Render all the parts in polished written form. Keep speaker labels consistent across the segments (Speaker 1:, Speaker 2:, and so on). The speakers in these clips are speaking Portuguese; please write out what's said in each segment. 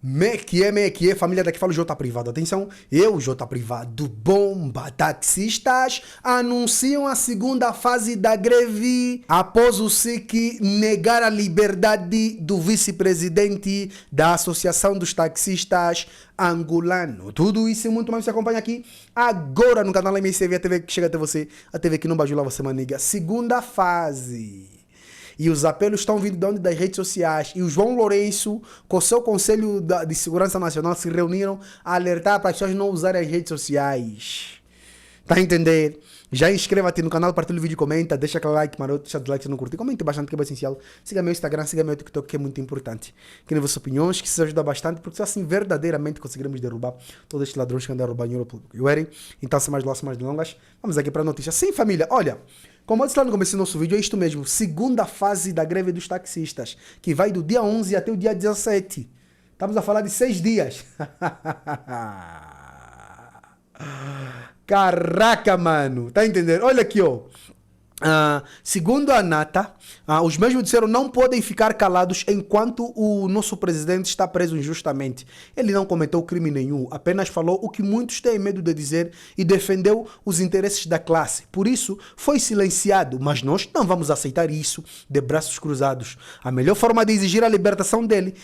Speaker 1: Me que é, família, daqui fala o J Privado. Atenção, eu, J Privado, bomba. Taxistas anunciam a segunda fase da greve após o SIC negar a liberdade do vice-presidente da Associação dos Taxistas Angolano. Tudo isso e muito mais você acompanha aqui agora no canal MSV, a TV que chega até você, a TV que não bajula você, maniga. Segunda fase. E os apelos estão vindo de onde? Das redes sociais. E o João Lourenço, com o seu Conselho de Segurança Nacional, se reuniram a alertar para as pessoas não usarem as redes sociais. Tá a entender? Já inscreva-te no canal, partilha o vídeo, comenta, deixa aquele like maroto, deixa o like se não curtir, comente bastante que é essencial. Siga meu Instagram, siga meu TikTok, que é muito importante. Querem vossas opiniões, que isso ajuda bastante, porque só assim verdadeiramente conseguiremos derrubar todos estes ladrões que andam a roubar em ouro público. Então, sem mais delongas, vamos aqui para a notícia. Sim, família, olha, como eu disse lá no começo do nosso vídeo, é isto mesmo, segunda fase da greve dos taxistas, que vai do dia 11 até o dia 17. Estamos a falar de 6 dias. Caraca, mano. Tá entendendo? Olha aqui, ó. Segundo a Nata, os mesmos disseram não podem ficar calados enquanto o nosso presidente está preso injustamente. Ele não cometeu crime nenhum, apenas falou o que muitos têm medo de dizer e defendeu os interesses da classe. Por isso, foi silenciado, mas nós não vamos aceitar isso de braços cruzados. A melhor forma de exigir a libertação dele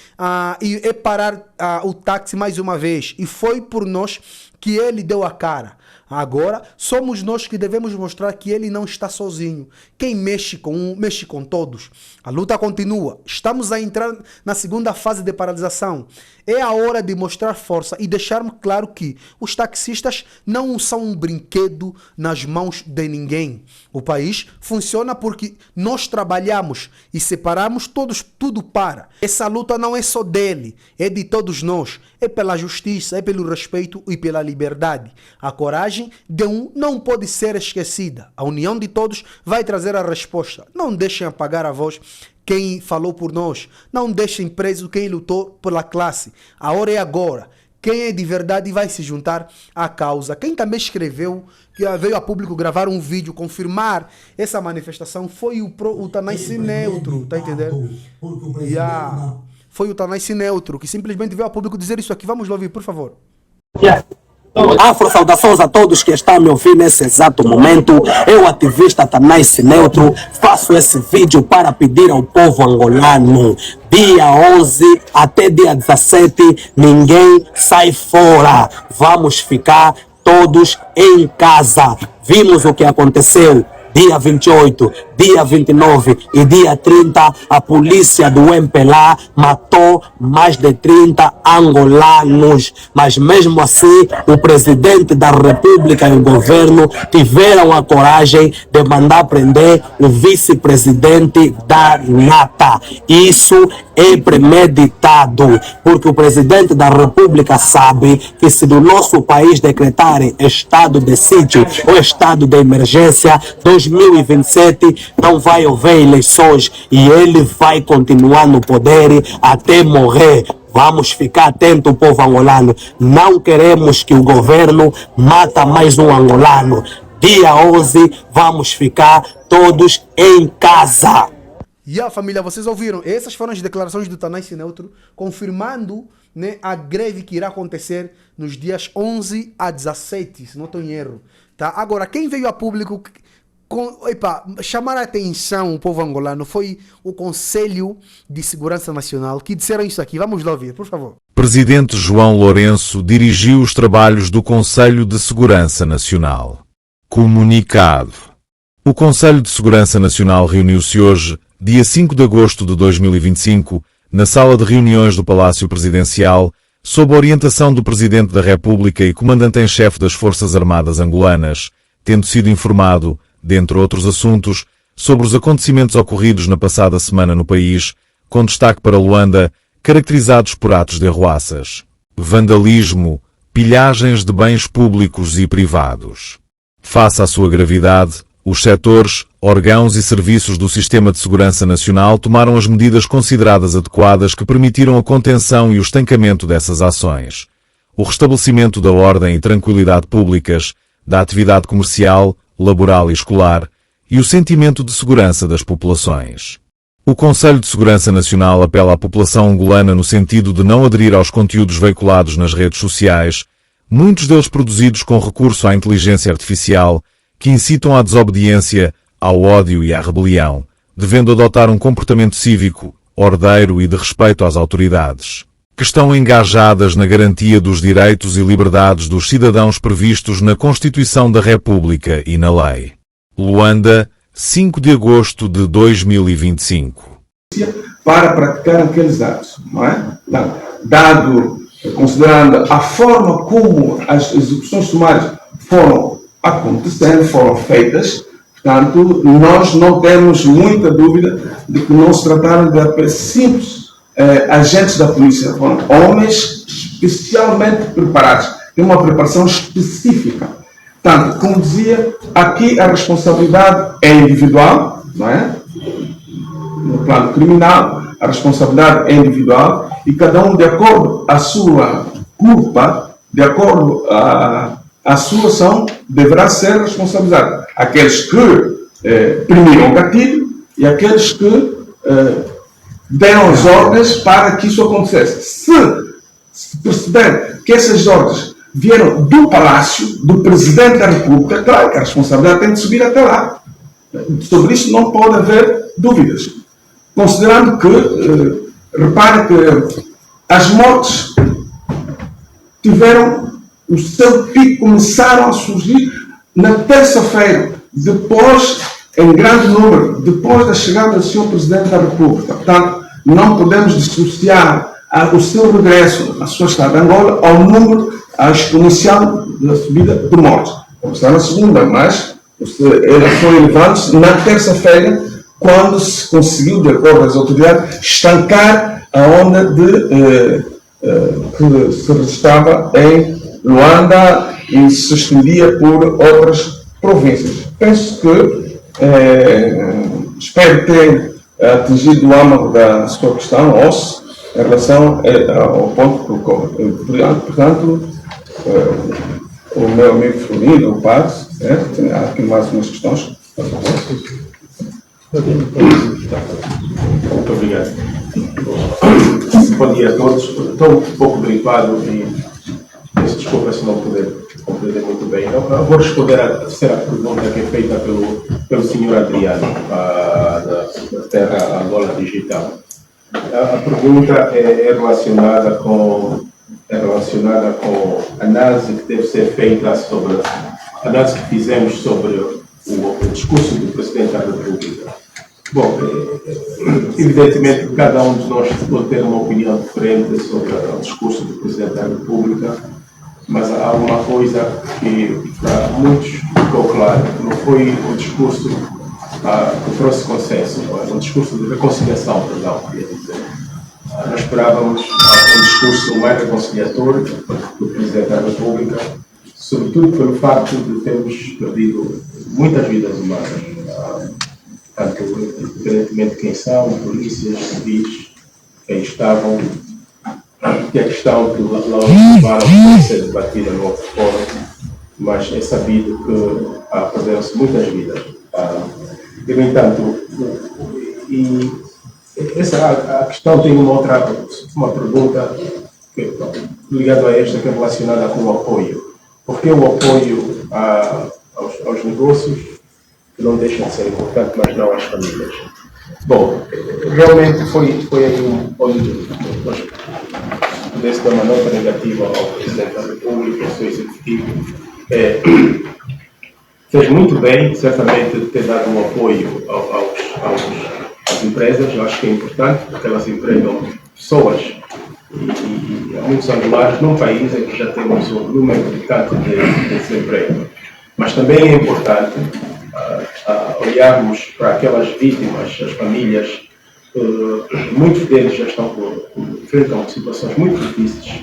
Speaker 1: é parar o táxi mais uma vez. E foi por nós que ele deu a cara. Agora, somos nós que devemos mostrar que ele não está sozinho. Quem mexe com um, mexe com todos. A luta continua. Estamos a entrar na segunda fase de paralisação. É a hora de mostrar força e deixarmos claro que os taxistas não são um brinquedo nas mãos de ninguém. O país funciona porque nós trabalhamos e separamos todos, tudo para. Essa luta não é só dele, é de todos nós. É pela justiça, é pelo respeito e pela liberdade. A coragem de um não pode ser esquecida. A união de todos vai trazer a resposta. Não deixem apagar a voz quem falou por nós. Não deixem preso quem lutou pela classe. A hora é agora. Quem é de verdade vai se juntar à causa. Quem também escreveu, que veio a público gravar um vídeo, confirmar essa manifestação, foi o Tanais Neutro, tá entendendo? Foi o Tanais Neutro, que simplesmente veio a público dizer isso aqui. Vamos lá ouvir, por favor.
Speaker 2: Afro, saudações a todos que estão a me ouvir nesse exato momento. Eu, ativista Tanais Neutro, faço esse vídeo para pedir ao povo angolano: dia 11 até dia 17, ninguém sai fora. Vamos ficar todos em casa. Vimos o que aconteceu dia 28, dia 29 e dia 30, a polícia do MPLA matou mais de 30 angolanos. Mas mesmo assim, o presidente da República e o governo tiveram a coragem de mandar prender o vice-presidente da Nata. Isso é premeditado, porque o presidente da República sabe que se do nosso país decretarem estado de sítio ou estado de emergência, 2027 não vai haver eleições e ele vai continuar no poder até morrer. Vamos ficar atento, povo angolano. Não queremos que o governo mata mais um angolano. Dia 11, vamos ficar todos em casa.
Speaker 1: E a família, vocês ouviram? Essas foram as declarações do Tanais Neutro, confirmando, né, a greve que irá acontecer nos dias 11 a 17, se não estou em erro. Tá? Agora, quem veio a público chamar a atenção o povo angolano foi o Conselho de Segurança Nacional, que disseram isso aqui. Vamos lá ouvir, por favor.
Speaker 3: Presidente João Lourenço dirigiu os trabalhos do Conselho de Segurança Nacional. Comunicado. O Conselho de Segurança Nacional reuniu-se hoje, dia 5 de agosto de 2025, na sala de reuniões do Palácio Presidencial, sob a orientação do Presidente da República e Comandante em Chefe das Forças Armadas Angolanas, tendo sido informado, dentre outros assuntos, sobre os acontecimentos ocorridos na passada semana no país, com destaque para Luanda, caracterizados por atos de arruaças, vandalismo, pilhagens de bens públicos e privados. Face à sua gravidade, os setores, órgãos e serviços do Sistema de Segurança Nacional tomaram as medidas consideradas adequadas que permitiram a contenção e o estancamento dessas ações, o restabelecimento da ordem e tranquilidade públicas, da atividade comercial, laboral e escolar, e o sentimento de segurança das populações. O Conselho de Segurança Nacional apela à população angolana no sentido de não aderir aos conteúdos veiculados nas redes sociais, muitos deles produzidos com recurso à inteligência artificial, que incitam à desobediência, ao ódio e à rebelião, devendo adotar um comportamento cívico, ordeiro e de respeito às autoridades, que estão engajadas na garantia dos direitos e liberdades dos cidadãos previstos na Constituição da República e na lei. Luanda, 5 de agosto de 2025.
Speaker 4: Para praticar aqueles atos, não é? Considerando a forma como as execuções sumárias foram acontecendo, foram feitas, portanto, nós não temos muita dúvida de que não se trataram de apenas simples agentes da polícia, foram homens especialmente preparados, têm uma preparação específica. Portanto, como dizia, aqui a responsabilidade é individual, não é? No plano criminal, a responsabilidade é individual e cada um, de acordo à sua culpa, de acordo à sua ação, deverá ser responsabilizado. Aqueles que primiram o gatilho e aqueles que deram as ordens para que isso acontecesse. Se perceber que essas ordens vieram do Palácio, do Presidente da República, claro que a responsabilidade tem de subir até lá. Sobre isso não pode haver dúvidas. Considerando que, repare que as mortes tiveram o seu pico, começaram a surgir na terça-feira, depois, em grande número, depois da chegada do Sr. Presidente da República. Portanto, não podemos dissociar o seu regresso à sua estado de Angola ao número exponencial da subida de mortes. Começou na segunda, mas ele foi elevando-se na terça-feira, quando se conseguiu, de acordo com as autoridades, estancar a onda que se registrava em Luanda e se estendia por outras províncias. Penso que, espero ter atingido o âmago da sua questão, em relação ao ponto que colocou. Portanto, o meu amigo Florido, o padre, há aqui mais umas questões.
Speaker 5: Muito obrigado. Bom dia a todos. Estou um pouco gripado e peço desculpa se não puder compreender muito bem. Eu vou responder à terceira pergunta que é feita pelo Sr. Adriano, da Terra Angola Digital. A pergunta é relacionada com a análise que deve ser feita sobre a análise que fizemos sobre o discurso do Presidente da República. Bom, evidentemente que cada um de nós pode ter uma opinião diferente sobre o discurso do Presidente da República, mas há uma coisa que para muitos ficou claro, não foi o discurso que trouxe consenso, um discurso de reconciliação, perdão, queria dizer. Nós esperávamos um discurso mais reconciliatório do Presidente da República, sobretudo pelo facto de termos perdido muitas vidas humanas, tanto independentemente de quem são, polícias, civis, quem estavam, que a questão que levaram a ser debatida no outro fórum, mas é sabido que perderam-se muitas vidas. E, no entanto, a questão tem uma pergunta ligada a esta, que é relacionada com o apoio. Porque o apoio aos negócios, que não deixa de ser importante, mas não às famílias. Bom, realmente foi aí onde nós pudesse dar uma nota negativa ao Presidente da República, ao seu executivo. Fez muito bem, certamente, de ter dado um apoio às empresas. Eu acho que é importante, porque elas empregam pessoas e há muitos angolanos num país em que já temos um número importante de desemprego. Mas também é importante olharmos para aquelas vítimas, as famílias. Muitos deles já enfrentam situações muito difíceis.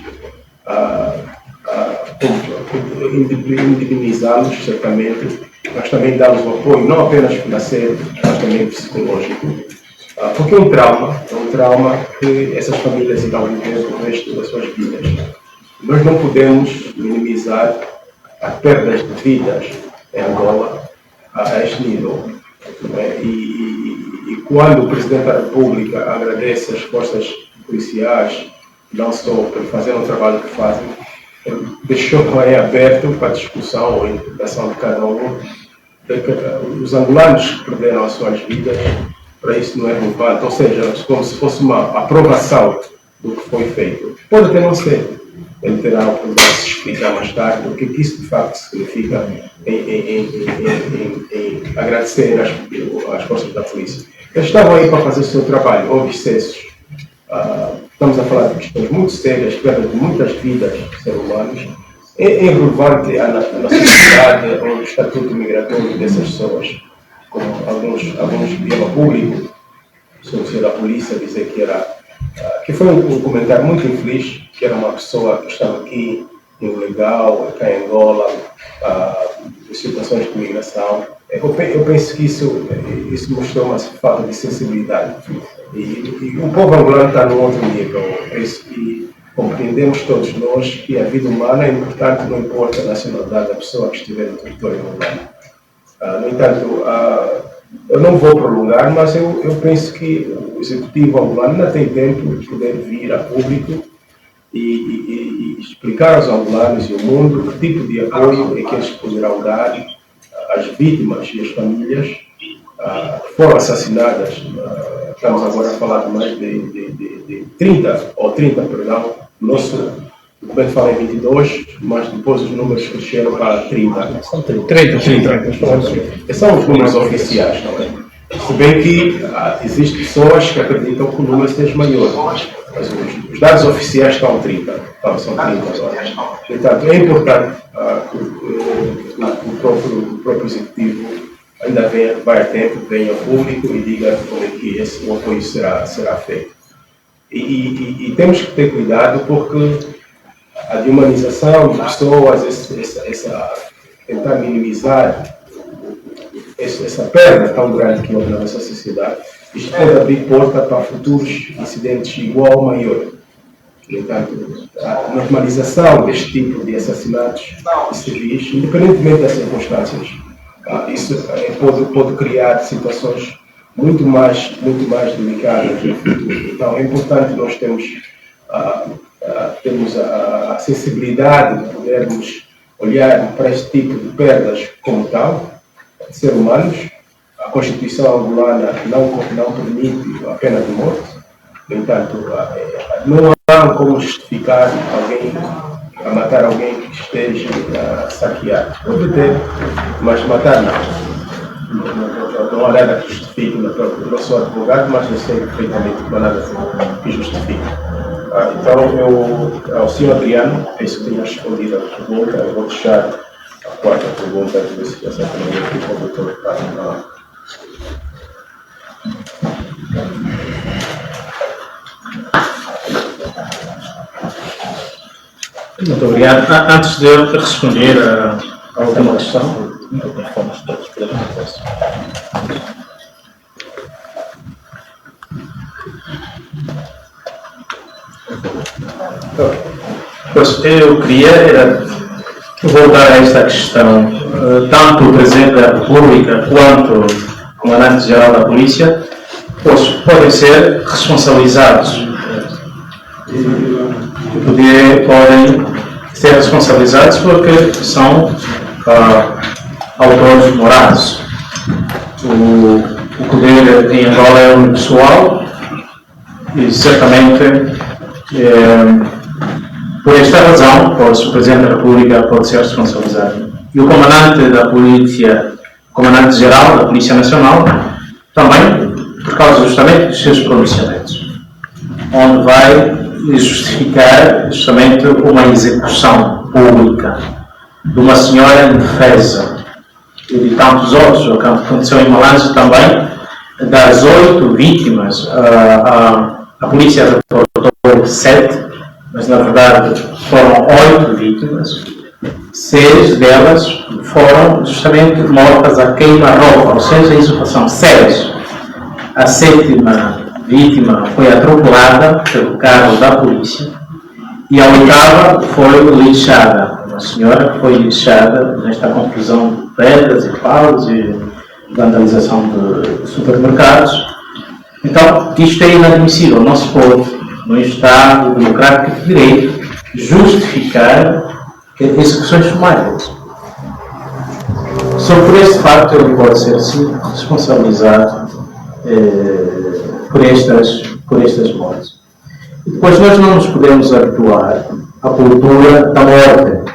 Speaker 5: Indemnizá-los, certamente, mas também dar-lhes o apoio, não apenas financeiro, mas também psicológico. Porque é um trauma que essas famílias irão viver o resto das suas vidas. Nós não podemos minimizar as perdas de vidas em Angola a este nível. E E quando o Presidente da República agradece as forças policiais, não só por fazer o trabalho que fazem, ele deixou em aberto para a discussão ou a interpretação de cada um, de que os angolanos que perderam as suas vidas, para isso não é relevante, ou seja, como se fosse uma aprovação do que foi feito. Pode até não ser. Ele terá a oportunidade de se explicar mais tarde o que isso de facto significa em agradecer às forças da polícia. Eles estavam aí para fazer o seu trabalho, houve excessos. Estamos a falar de questões muito sérias, perda de muitas vidas de seres humanos. É relevante na sociedade ou no estatuto migratório dessas pessoas, como alguns vieram a público, sobre da polícia, dizer que foi um comentário muito infeliz, que era uma pessoa que estava aqui, ilegal, cá em Angola, em situações de migração. Eu penso que isso mostrou uma falta de sensibilidade. E o povo angolano está num outro nível. Penso que compreendemos todos nós que a vida humana é importante, não importa a nacionalidade da pessoa que estiver no território angolano. No entanto, eu não vou prolongar, mas eu penso que o Executivo angolano ainda tem tempo de poder vir a público e explicar aos angolanos e ao mundo que tipo de apoio é que eles poderão dar às vítimas e às famílias que foram assassinadas. Estamos agora a falar de mais de 30, perdão, o nosso documento fala em 22, mas depois os números cresceram para 30. São 30. São os números oficiais, não é? Se bem que existem pessoas que acreditam que o número seja maior, mas os dados oficiais estão 30, são 30 agora. Portanto, é importante que o próprio Executivo ainda vai a tempo, venha ao público e diga como é que o apoio será feito. E temos que ter cuidado porque a dehumanização de pessoas, tentar minimizar essa perda tão grande que houve na nossa sociedade, isto pode abrir porta para futuros incidentes igual ou maior. Portanto, a normalização deste tipo de assassinatos de civis, independentemente das circunstâncias, isso pode criar situações muito mais delicadas no futuro. Então, é importante nós termos a sensibilidade de podermos olhar para este tipo de perdas como tal, de seres humanos. A Constituição angolana não permite a pena de morte. No entanto, não há como justificar alguém a matar alguém que esteja a saquear. Pode ter, mas matar não. Não há nada que justifique. Eu não sou advogado, mas eu sei perfeitamente que não há nada que justifique. Então, ao senhor Adriano, penso que tenha respondido a pergunta. Eu vou deixar a quarta pergunta de ver se essa também aqui para o doutor Ricardo.
Speaker 6: Muito obrigado. Antes de eu responder a última questão, pois eu queria voltar a esta questão. Tanto o Presidente da República quanto o Comandante-Geral da Polícia podem ser responsabilizados. Podem ser responsabilizados porque são autores morais. O poder em Angola é unipessoal e certamente por esta razão o Presidente da República pode ser responsabilizado. E o Comandante-Geral da Polícia Nacional também, por causa justamente dos seus pronunciamentos, onde vai justificar justamente uma execução pública de uma senhora indefesa e de tantos outros, o que aconteceu em Malange também, das 8 vítimas, a polícia reportou 7, mas na verdade foram 8 vítimas, 6 delas foram justamente mortas a queima-roupa, ou seja, isso são 6. A 7ª vítima foi atropelada pelo carro da polícia e a 8ª foi lixada. Uma senhora foi lixada nesta confusão de pedras e paus e vandalização de supermercados. Então, isto é inadmissível. O nosso povo, no Estado democrático de direito, justificar execuções sumárias. Só por este facto ele pode ser sim responsabilizado por estas mortes. E depois nós não nos podemos habituar à cultura da morte.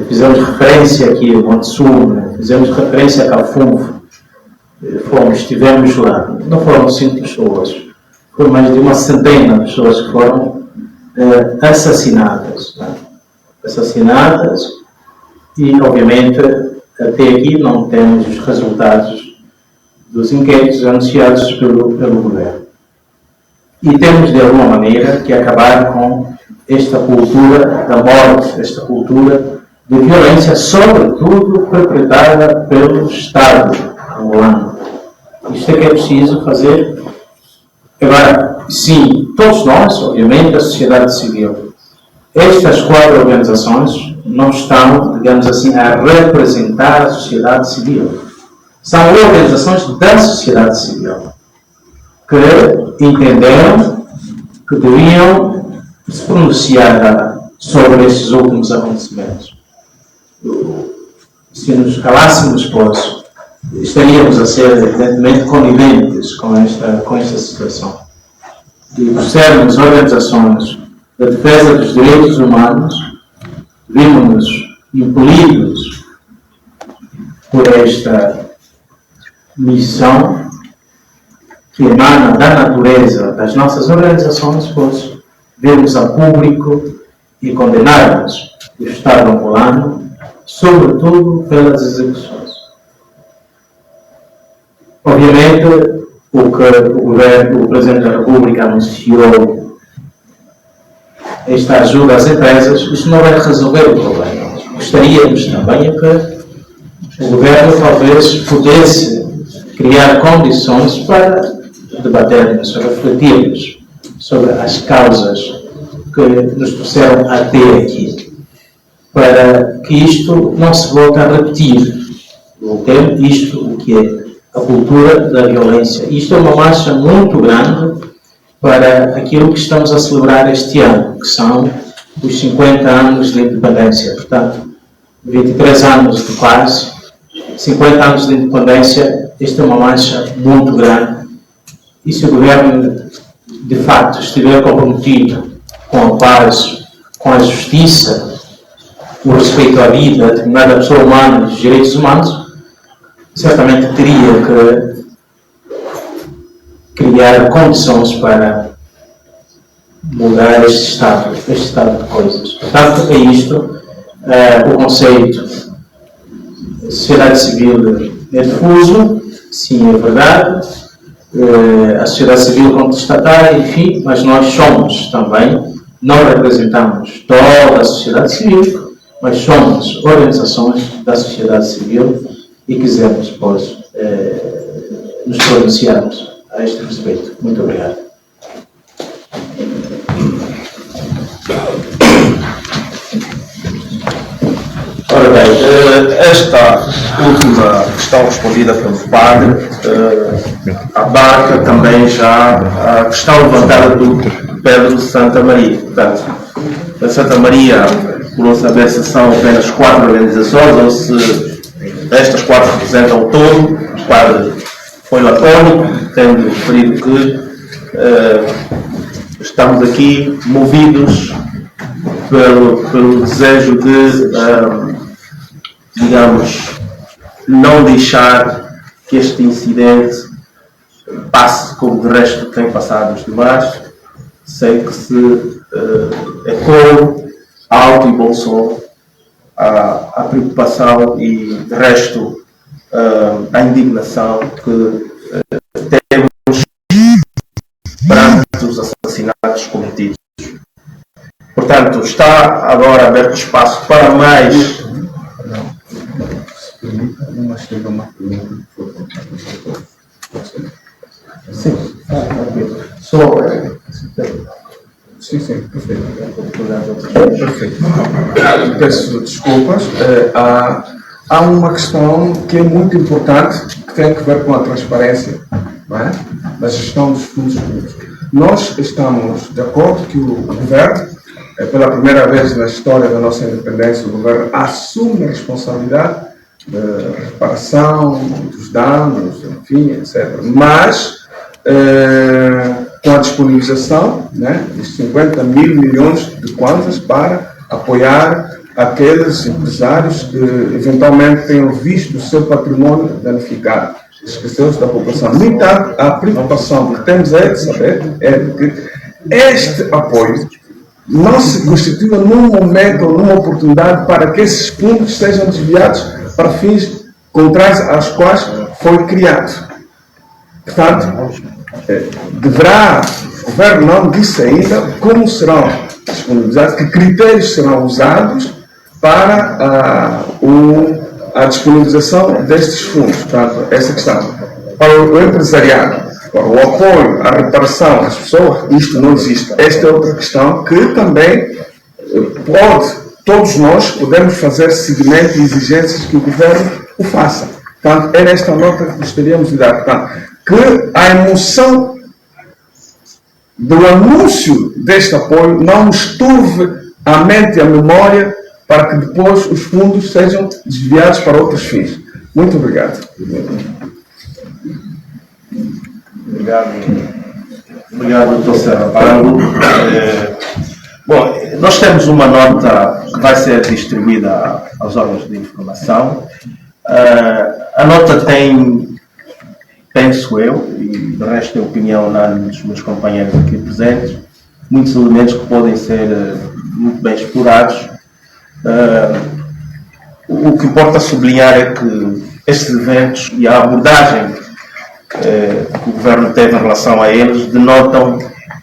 Speaker 6: Fizemos referência aqui a Montezuma, fizemos referência a Cafunfo, estivemos lá. Não foram 5 pessoas, foram mais de uma centena de pessoas que foram assassinadas. Assassinadas, e obviamente até aqui não temos os resultados dos inquéritos anunciados pelo governo. E temos de alguma maneira que acabar com esta cultura da morte, esta cultura de violência, sobretudo perpetrada pelo Estado angolano. Isto é que é preciso fazer. Agora, sim, todos nós, obviamente, a sociedade civil, estas 4 organizações não estão, digamos assim, a representar a sociedade civil. São organizações da sociedade civil que entenderam que deviam se pronunciar sobre estes últimos acontecimentos. Se nos calássemos, pois, estaríamos a ser, evidentemente, coniventes com esta situação. E por sermos organizações da defesa dos direitos humanos, vimos-nos impelidos por esta missão que emana da natureza das nossas organizações, pois vemos a público e condenarmos o Estado angolano, sobretudo pelas execuções. Obviamente, o que o Presidente da República anunciou, esta ajuda às empresas, isto não vai resolver o problema. Gostaríamos também que o Governo talvez pudesse criar condições para debatermos, refletirmos sobre as causas que nos trouxeram até aqui, para que isto não se volte a repetir. Voltemos isto, o que é a cultura da violência. Isto é uma marcha muito grande para aquilo que estamos a celebrar este ano, que são os 50 anos de independência. Portanto, 23 anos de paz, 50 anos de independência, esta é uma marcha muito grande. E se o Governo, de facto, estiver comprometido com a paz, com a justiça, o respeito à vida, a dignidade da pessoa humana e os direitos humanos, certamente teria que criar condições para mudar este estado de coisas. Portanto, é isto. O conceito de sociedade civil é difuso, sim, é verdade. A sociedade civil contestatária, enfim, mas nós somos também, não representamos toda a sociedade civil, mas somos organizações da sociedade civil e quisermos, pois, nos pronunciarmos a este respeito. Muito obrigado.
Speaker 7: Ora bem, esta última questão respondida pelo padre abarca também já a questão levantada do Pedro de Santa Maria. Portanto, a Santa Maria, por não saber se são apenas 4 organizações ou se estas 4 representam o todo. O padre foi lacônico, tendo referido que estamos aqui movidos pelo desejo de, digamos, não deixar que este incidente passe como de resto tem passado os demais, sem que se ecoe alto e bom som a preocupação e, de resto, a indignação que temos perante os assassinatos cometidos. Portanto, está agora aberto espaço para mais. Sim,
Speaker 4: Sim, perfeito. Peço desculpas. Há uma questão que é muito importante, que tem a ver com a transparência não é? Da gestão dos fundos públicos. Nós estamos de acordo que o governo, pela primeira vez na história da nossa independência, o governo assume a responsabilidade da reparação dos danos, enfim, etc. Mas, com a disponibilização, né, de 50 mil milhões de kwanzas para apoiar aqueles empresários que eventualmente tenham visto o seu patrimônio danificado. Esqueceu-se da população. No entanto, a preocupação que temos é de saber de que este apoio não se constitua num momento ou numa oportunidade para que esses fundos sejam desviados para fins contrários aos quais foi criado. Portanto, o governo não disse ainda como serão disponibilizados, que critérios serão usados para a disponibilização destes fundos. Portanto, essa questão. Para o empresariado, para o apoio, a reparação às pessoas, isto não existe. Esta é outra questão que também todos nós podemos fazer seguimento e exigências que o governo o faça. Portanto, era esta nota que gostaríamos de dar. Portanto, que a emoção do anúncio deste apoio não nos turve a mente e a memória para que depois os fundos sejam desviados para outros fins. Muito obrigado.
Speaker 7: Obrigado, Dr. Serra Paulo. Bom, nós temos uma nota que vai ser distribuída aos órgãos de informação. A nota tem, penso eu, e de resto é opinião unânime dos meus companheiros aqui presentes, muitos elementos que podem ser muito bem explorados. O que importa sublinhar é que estes eventos e a abordagem que o Governo teve em relação a eles denotam,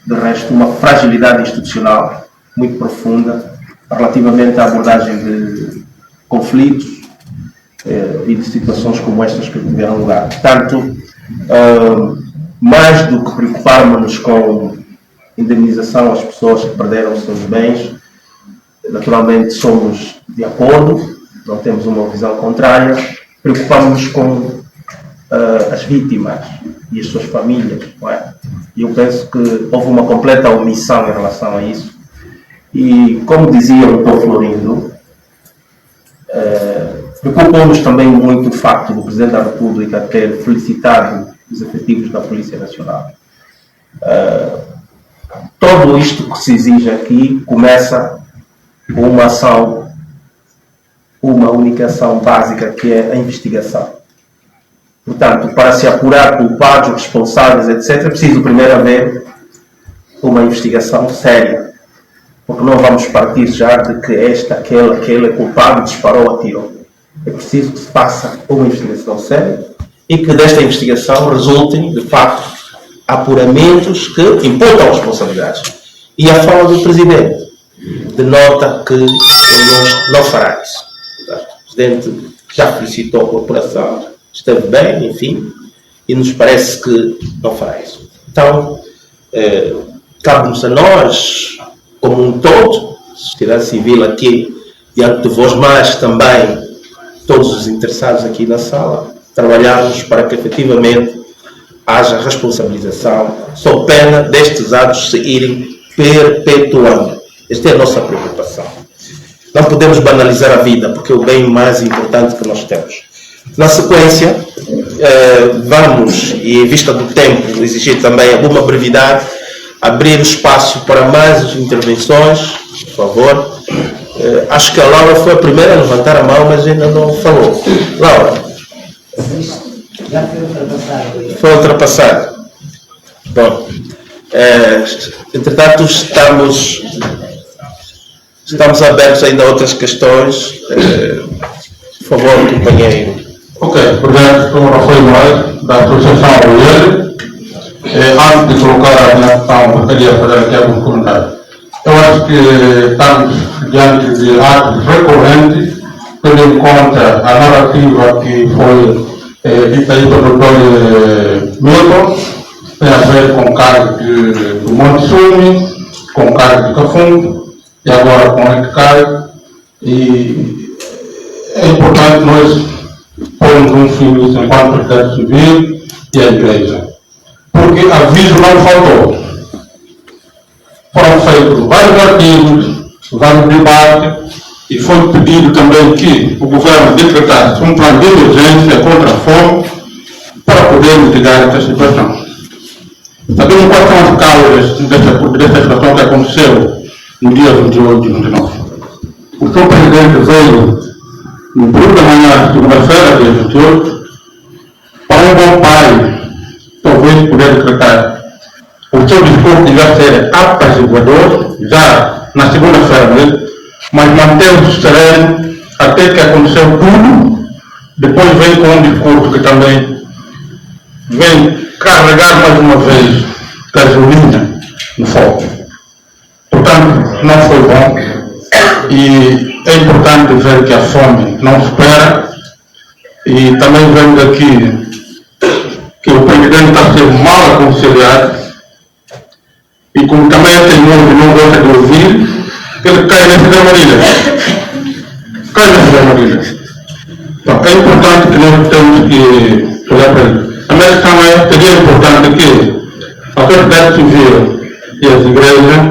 Speaker 7: de resto, uma fragilidade institucional muito profunda relativamente à abordagem de conflitos e de situações como estas que tiveram lugar. Portanto, mais do que preocuparmos-nos com indemnização às pessoas que perderam os seus bens, naturalmente somos de acordo, não temos uma visão contrária, preocupamos-nos com as vítimas e as suas famílias, não é? E eu penso que houve uma completa omissão em relação a isso. E, como dizia o Dr. Florindo, preocupou-nos também muito o facto do Presidente da República ter felicitado os efetivos da Polícia Nacional. Tudo isto que se exige aqui começa com uma ação, uma única ação básica, que é a investigação. Portanto, para se apurar culpados, responsáveis, etc., é preciso primeiro haver uma investigação séria. Porque não vamos partir já de que aquele é culpado, disparou, atirou. É preciso que se faça uma investigação séria e que desta investigação resultem, de facto, apuramentos que imputam responsabilidades. E a fala do Presidente denota que ele não fará isso. O Presidente já felicitou a corporação, esteve bem, enfim, e nos parece que não fará isso. Então, cabe-nos a nós, como um todo, sociedade civil aqui diante de vós, mas também todos os interessados aqui na sala, trabalharmos para que efetivamente haja responsabilização, sob pena destes atos se irem perpetuando. Esta é a nossa preocupação. Não podemos banalizar a vida, porque é o bem mais importante que nós temos. Na sequência, vamos, e em vista do tempo, exigir também alguma brevidade, abrir o espaço para mais intervenções, por favor. Acho que a Laura foi a primeira a levantar a mão, mas ainda não falou. Laura.
Speaker 8: Já foi ultrapassado.
Speaker 7: Foi ultrapassado. Bom, entretanto, estamos abertos ainda a outras questões. Por favor, companheiro.
Speaker 9: Ok, obrigado, Sr. Rafael Moraes, da Associação Olheiro. Antes de colocar a minha questão, eu queria fazer aqui alguns comentários. Eu acho que estamos diante de atos recorrentes, tendo em conta a narrativa que foi dita aí pelo Dr. Milton, tem a ver com o caso do Monte Sume, com o caso de Cafungo e agora com o Eticai. E é importante nós pormos um fim nisso enquanto sociedade civil e a igreja. porque aviso não faltou. Foram feitos vários artigos, vários debates, e foi pedido também que o governo decretasse um plano de emergência contra a fome para poder mitigar essa situação. Sabemos quais são as causas dessa situação que aconteceu no dia 28 e 29. O seu presidente veio no período da manhã, segunda-feira, dia 28, para um bom pai, talvez poder decretar o seu discurso devia ser apaziguador, já na segunda-feira mesmo, mas manteve-se sereno até que aconteceu tudo. Depois vem com um discurso que também vem carregar mais uma vez gasolina no fogo. Portanto, não foi bom. E é importante ver que a fome não espera. E também vemos aqui que o presidente está a ser mal aconselhado. E como também é teimoso e não gosta de ouvir, ele cai nessas armadilhas. Cai nessas armadilhas. Então, é importante que nós temos que olhar para ele. A minha questão seria importante que a sociedade civil e as igrejas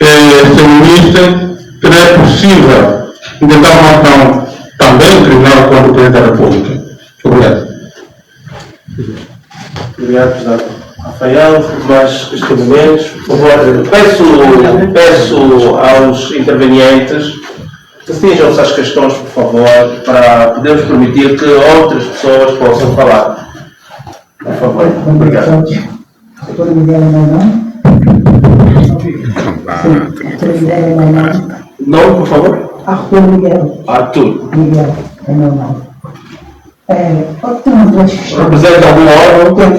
Speaker 9: se unissem, que não é possível intentar uma ação também criminal contra o presidente da República. Obrigado.
Speaker 7: Obrigado, Presidente Rafael. Mais questionamentos? Por favor, peço aos intervenientes que estejam-se às questões, por favor, para podermos permitir que outras pessoas possam falar. Por favor. Obrigado. Nome, por favor?
Speaker 8: Arthur Miguel.
Speaker 7: Arthur.
Speaker 8: Miguel, é meu nome. Eu tenho duas questões.
Speaker 7: Representa alguma órgão?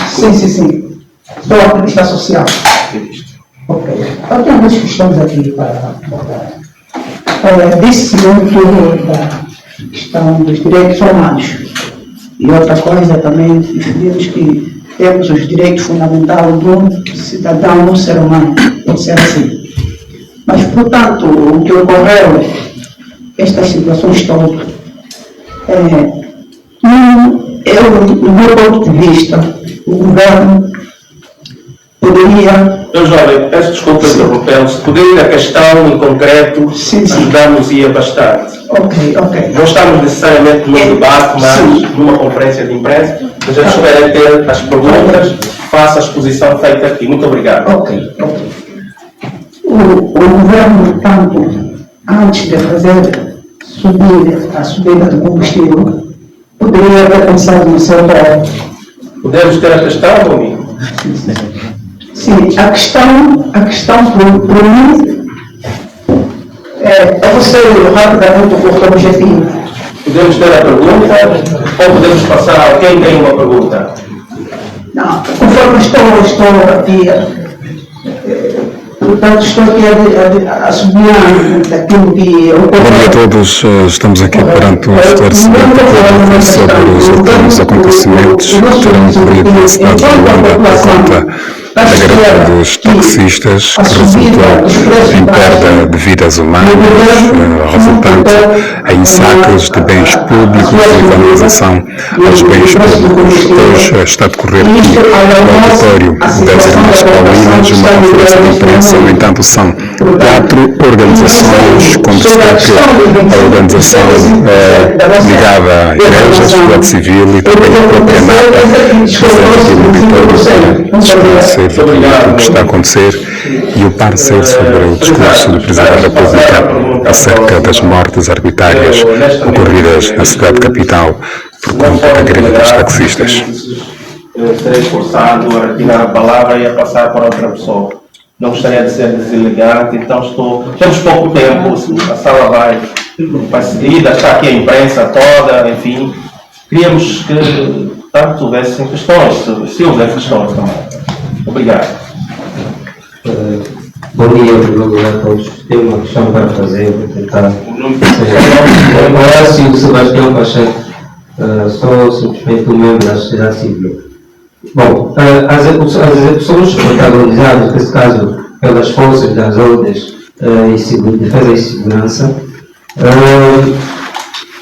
Speaker 8: Sim. Sou ativista social. Ok. Eu tenho duas questões aqui para abordar. Disse muito da questão dos direitos humanos. E outra coisa também, definimos que temos os direitos fundamentais do cidadão, do ser humano. Pode ser assim. Mas, portanto, o que ocorreu, estas situações todas, no meu ponto de vista, o governo poderia...
Speaker 7: Meu jovem, peço desculpa interrompê-lo. Se puder ir à questão em concreto, ajudamos-ia bastante.
Speaker 8: Ok.
Speaker 7: Não estamos necessariamente num debate, mas numa conferência de imprensa. Mas eu espero ter as perguntas, faça a exposição feita aqui. Muito obrigado.
Speaker 8: Ok. O governo, portanto, antes de fazer a subida do combustível, poderia haver pensado no seu trabalho.
Speaker 7: Podemos ter a questão, amigo?
Speaker 8: Sim, a questão para mim eu vou ser rapidamente o objetivo.
Speaker 7: Podemos ter a pergunta ou podemos passar a quem tem uma pergunta?
Speaker 8: Não, conforme estou aqui, portanto, estou aqui a subir daquilo que eu...
Speaker 10: Bom dia a todos. Estamos aqui perante um esclarecimento público sobre os últimos acontecimentos que terão ocorrido na cidade de Luanda por conta da greve dos taxistas, que resultou em perda de vidas humanas, resultante em saques de bens públicos e vandalização aos bens públicos. Hoje está a decorrer aqui no auditório das Irmãs Paulinas uma conferência de imprensa. No entanto, são 4 organizações, com destaque a organização ligada à igreja, a sociedade civil e também a própria NATA, fazendo aqui um auditório para esclarecer o que está a acontecer e o parecer sobre o discurso do Presidente da República acerca das mortes arbitrárias ocorridas na cidade capital por conta da greve dos taxistas.
Speaker 7: Estarei forçado a retirar a palavra e a passar para outra pessoa. Não gostaria de ser deselegante, então temos pouco tempo, a sala vai seguir, está aqui a imprensa toda, enfim. Queríamos que tanto houvessem questões, se houver questões também. Obrigado.
Speaker 11: Bom dia, a todos. Tenho uma questão para fazer, vou tentar. Horácio Sebastião Pacheco, sou simplesmente um membro da sociedade civil. Bom, as execuções protagonizadas, nesse caso, pelas forças das ordens de defesa e segurança,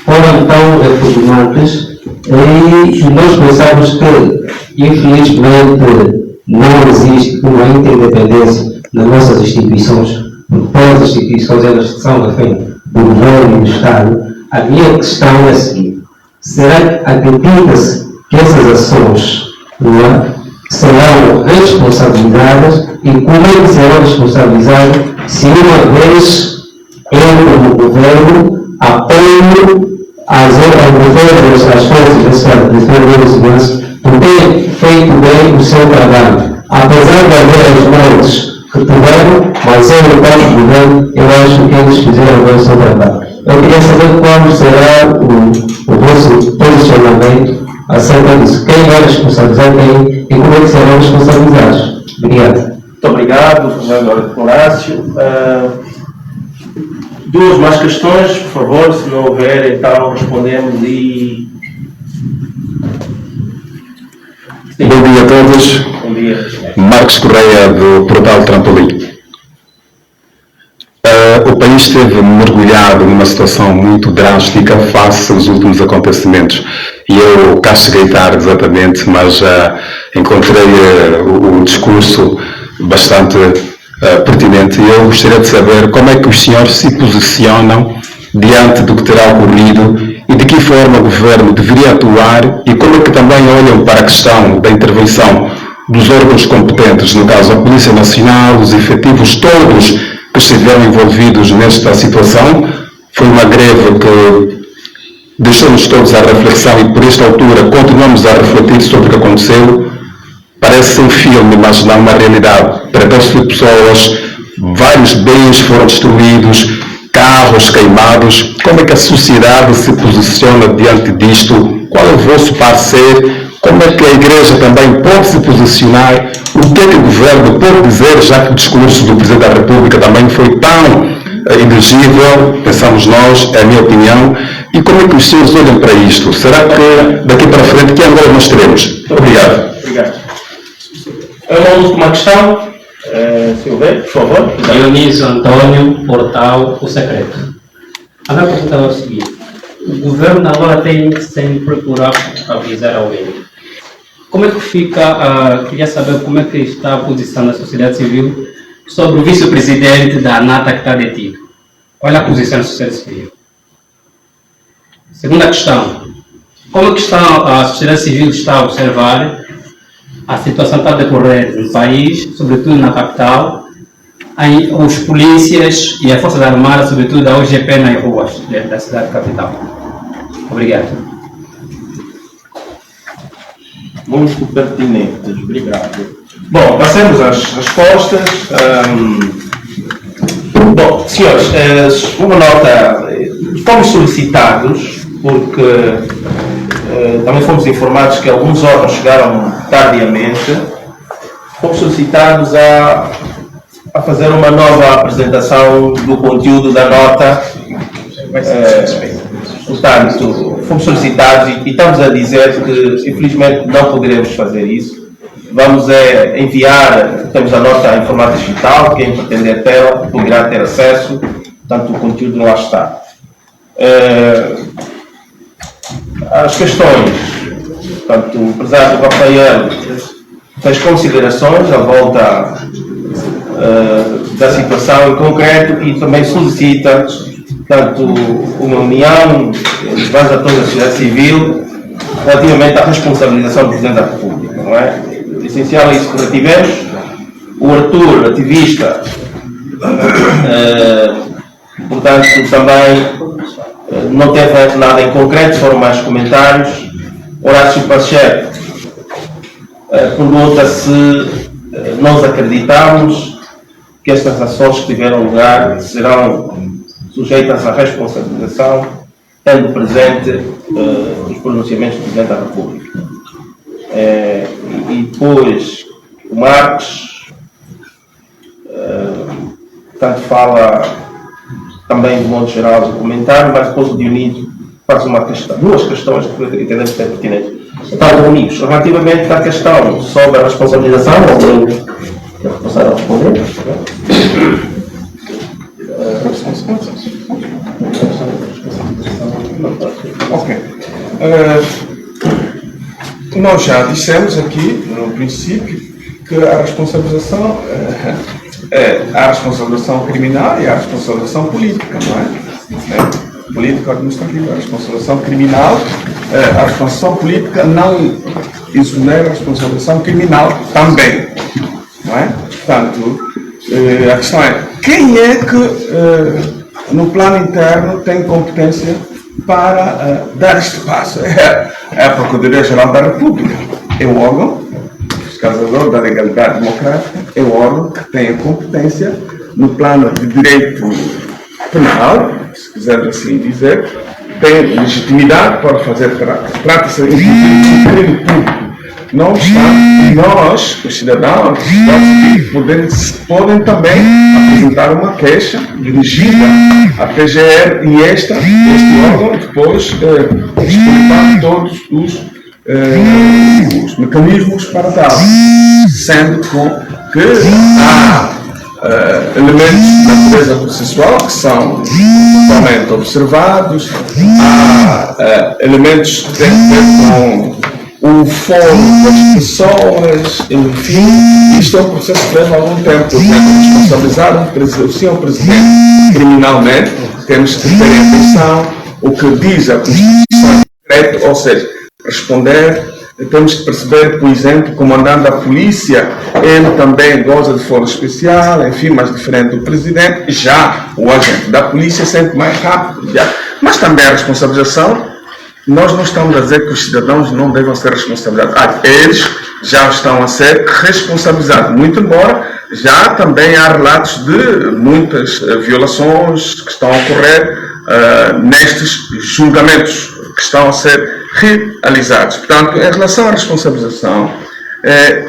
Speaker 11: foram então repugnantes E nós pensamos que, infelizmente, não existe uma interdependência nas nossas instituições, porque todas as instituições elas são refém do governo e do Estado. A minha questão é a seguinte: será que acredita-se que essas ações serão responsabilizadas e como é que serão responsabilizadas se uma vez entra no governo apoio ao governo, às forças de defesa e segurança, por ter feito bem o seu trabalho? Apesar de haver as mortes que tiveram, mas eu, no caso do governo, eu acho que eles fizeram bem o seu trabalho. Eu queria saber qual será o vosso posicionamento acerca disso. Quem vai responsabilizar quem e como é que serão responsabilizados? Obrigado.
Speaker 7: Muito obrigado, Fernando Horácio. Duas mais questões, por favor, se não houver, então respondemos e... Sim.
Speaker 10: Bom dia a todos.
Speaker 7: Bom dia.
Speaker 10: Marcos Correia, do Portal Trampolim. O país esteve mergulhado numa situação muito drástica face aos últimos acontecimentos. E eu cá cheguei tarde, exatamente, mas encontrei o discurso bastante pertinente. E eu gostaria de saber como é que os senhores se posicionam diante do que terá ocorrido e de que forma o governo deveria atuar e como é que também olham para a questão da intervenção dos órgãos competentes, no caso a Polícia Nacional, os efetivos todos que estiveram envolvidos nesta situação. Foi uma greve que deixou-nos todos à reflexão e por esta altura continuamos a refletir sobre o que aconteceu. Parece um filme, mas não uma realidade. Tratou-se de pessoas, vários bens foram destruídos, carros queimados. Como é que a sociedade se posiciona diante disto? Qual é o vosso parecer? Como é que a Igreja também pode se posicionar? O que é que o governo pode dizer, já que o discurso do Presidente da República também foi tão inelegível, pensamos nós, é a minha opinião. E como é que os senhores olham para isto? Será que daqui para frente, que agora nós teremos? Obrigado.
Speaker 7: Obrigado. Uma última questão, Silveira, por favor.
Speaker 12: Dionísio Antônio, Portal O Secreto. A minha pergunta é o seguinte: o governo agora tem que sempre procurar avisar alguém. Como é que fica, queria saber como é que está a posição da sociedade civil sobre o vice-presidente da ANATA que está detido. Qual é a posição da sociedade civil? Segunda questão: como é que a sociedade civil está a observar a situação que está a decorrer no país, sobretudo na capital, os polícias e a Força Armada, sobretudo a OGP nas ruas da cidade capital? Obrigado.
Speaker 7: Muito pertinentes, obrigado. Bom, passemos às respostas. Bom, senhores, uma nota. Fomos solicitados, porque também fomos informados que alguns órgãos chegaram tardiamente. Fomos solicitados a fazer uma nova apresentação do conteúdo da nota. Portanto, fomos solicitados e estamos a dizer que infelizmente não poderemos fazer isso. Vamos enviar, temos a nota em formato digital, quem pretender tê-la poderá ter acesso, portanto o conteúdo lá está. As questões, portanto, o empresário Rafael fez considerações à volta da situação em concreto e também solicita, portanto, uma união entre vários atores da sociedade civil relativamente à responsabilização do Presidente da República, não é? Essencial é isso que retivemos. O Arthur, ativista, portanto, também não teve nada em concreto, foram mais comentários. Horácio Pacheco pergunta se nós acreditamos que estas ações que tiveram lugar serão sujeitas à responsabilização, tendo presente os pronunciamentos do Presidente da República. E depois o Marcos, portanto, fala também de modo geral do comentário, mas depois o Dionísio faz duas questões que entendemos ser pertinentes. Então, Domingos, relativamente à questão sobre a responsabilização, alguém é responsável a responder?
Speaker 4: Ok. Nós já dissemos aqui, no princípio, que a responsabilização há a responsabilização criminal e a responsabilização política, não é? Político-administrativa. A responsabilização criminal, a responsabilização política não exonera a responsabilização criminal também, não é? Portanto, a questão é, quem é que no plano interno tem competência para dar este passo? É a Procuradoria-Geral da República. É o órgão fiscalizador da legalidade democrática, é o órgão que tem a competência no plano de direito penal, se quiser assim dizer, tem legitimidade para fazer trata-se de um crime público. Não obstante, nós, os cidadãos, podem também apresentar uma queixa dirigida à PGR e este órgão depois disponibilizar todos os mecanismos para tal, sendo que há elementos da natureza processual que são totalmente observados, há elementos que têm a ver com o fórum das pessoas, enfim, isto é um processo que leva algum tempo. Temos que responsabilizar o senhor Presidente criminalmente, temos que ter atenção o que diz a Constituição de Direito, ou seja, responder. Temos que perceber, por exemplo, o comandante da polícia, ele também goza de foro especial, enfim, mais diferente do presidente, já o agente da polícia sempre mais rápido, já. Mas também a responsabilização, nós não estamos a dizer que os cidadãos não devam ser responsabilizados, eles já estão a ser responsabilizados, muito embora já também há relatos de muitas violações que estão a ocorrer nestes julgamentos que estão a ser realizados. Portanto, em relação à responsabilização,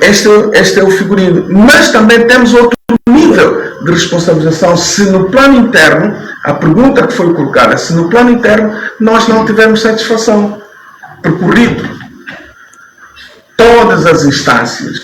Speaker 4: este é o figurino. Mas também temos outro nível de responsabilização. Se no plano interno, a pergunta que foi colocada, se no plano interno nós não tivermos satisfação, percorrido todas as instâncias,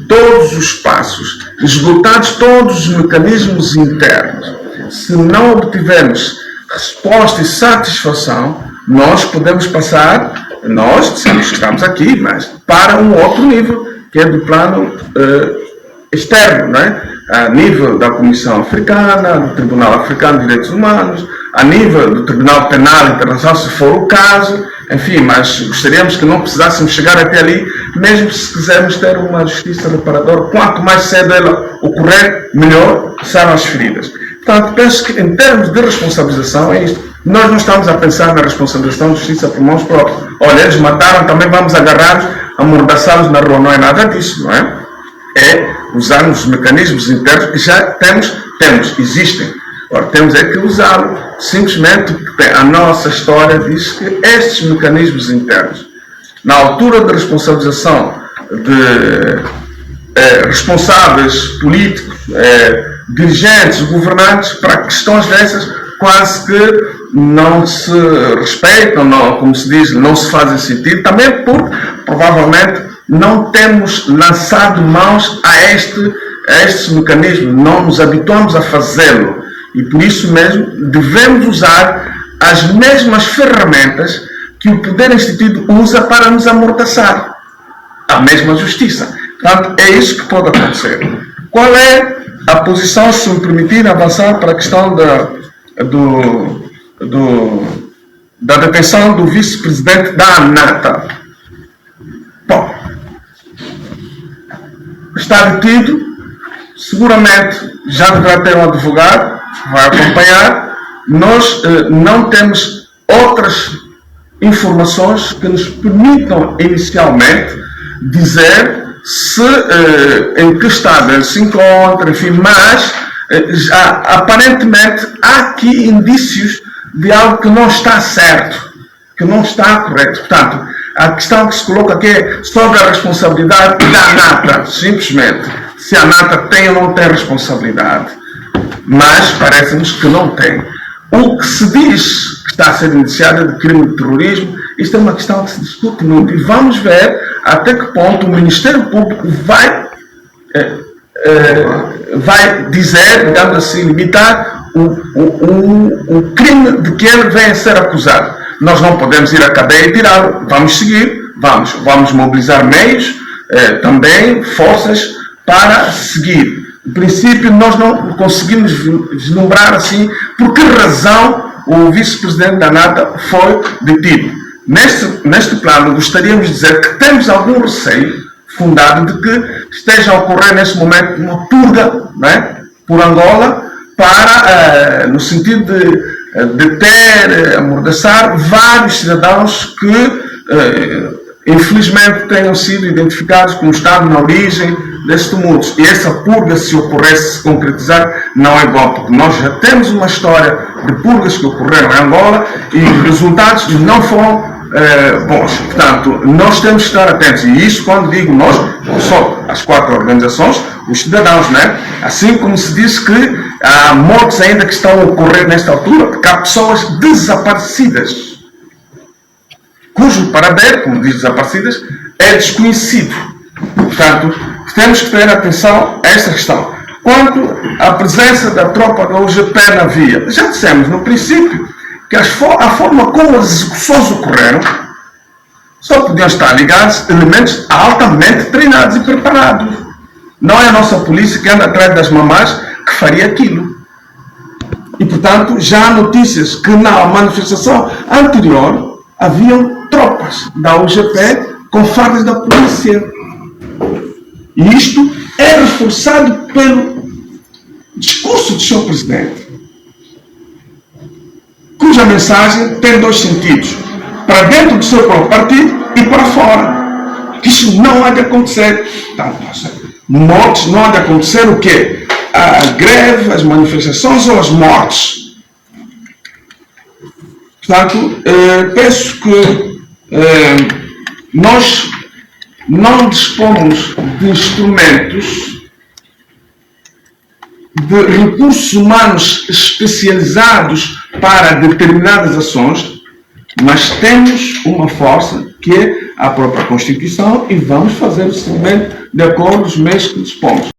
Speaker 4: todos os passos, esgotados todos os mecanismos internos, se não obtivermos resposta e satisfação, nós podemos passar, nós dissemos que estamos aqui, mas para um outro nível, que é do plano externo, não é? A nível da Comissão Africana, do Tribunal Africano de Direitos Humanos, a nível do Tribunal Penal Internacional, se for o caso, enfim, mas gostaríamos que não precisássemos chegar até ali, mesmo se quisermos ter uma justiça reparadora, quanto mais cedo ela ocorrer, melhor serão as feridas. Portanto, penso que em termos de responsabilização é isto. Nós não estamos a pensar na responsabilização de justiça por mãos próprias. Olha, eles mataram, também vamos agarrar-los, amordaçá-los na rua. Não é nada disso, não é? É usarmos os mecanismos internos que já temos, existem. Agora, temos é que usá-los. Simplesmente porque a nossa história diz que estes mecanismos internos, na altura de responsabilização de responsáveis políticos, dirigentes, governantes, para questões dessas, quase que não se respeitam, não, como se diz, não se fazem sentido, também porque provavelmente não temos lançado mãos a estes mecanismos, não nos habituamos a fazê-lo e por isso mesmo devemos usar as mesmas ferramentas que o poder instituído usa para nos amordaçar, a mesma justiça. Portanto, é isso que pode acontecer. Qual é a posição, se me permitir avançar para a questão da detenção do vice-presidente da ANATA? Bom, está detido, seguramente já deverá ter um advogado, vai acompanhar. Nós não temos outras informações que nos permitam inicialmente dizer se em que estado ele se encontra, enfim, mas aparentemente há aqui indícios de algo que não está certo, que não está correto. Portanto, a questão que se coloca aqui é sobre a responsabilidade da ANATA, simplesmente, se a ANATA tem ou não tem responsabilidade, mas parece-nos que não tem. O que se diz que está a ser indiciado de crime de terrorismo, isto é uma questão que se discute muito e vamos ver até que ponto o Ministério Público vai dizer, digamos assim, limitar o crime de que ele vem a ser acusado. Nós não podemos ir à cadeia e tirá-lo. Vamos seguir, Vamos mobilizar meios, também forças para seguir. No princípio, nós não conseguimos vislumbrar assim por que razão o vice-presidente da ANATA foi detido. Neste plano, gostaríamos de dizer que temos algum receio fundado de que esteja a ocorrer neste momento uma purga, não é, por Angola, no sentido de deter, amordaçar vários cidadãos que infelizmente tenham sido identificados como estado na origem desses tumultos. E essa purga, se ocorresse, se concretizar, não é bom, porque nós já temos uma história de purgas que ocorreram em Angola e os resultados não foram bons. Portanto, nós temos que estar atentos. E isso, quando digo nós, só as 4 organizações, os cidadãos, né? Assim como se diz que há mortes ainda que estão a ocorrer nesta altura, porque há pessoas desaparecidas, cujo paradeiro, como diz desaparecidas, é desconhecido. Portanto, temos que ter atenção a esta questão. Quanto à presença da tropa da UGP na via, já dissemos no princípio que a forma como as execuções ocorreram só podiam estar ligados elementos altamente treinados e preparados. Não é a nossa polícia que anda atrás das mamás que faria aquilo. E, portanto, já há notícias que na manifestação anterior haviam tropas da UGP com fardas da polícia. E isto é reforçado pelo discurso do Sr. Presidente, cuja mensagem tem 2 sentidos: para dentro do seu próprio partido e para fora. Que isso não há de acontecer. Mortes não há de acontecer o quê? A greve, as manifestações ou as mortes. Portanto, penso que nós não dispomos de instrumentos, de recursos humanos especializados para determinadas ações, mas temos uma força que é a própria Constituição e vamos fazer o seguimento de acordo com os meios que dispomos.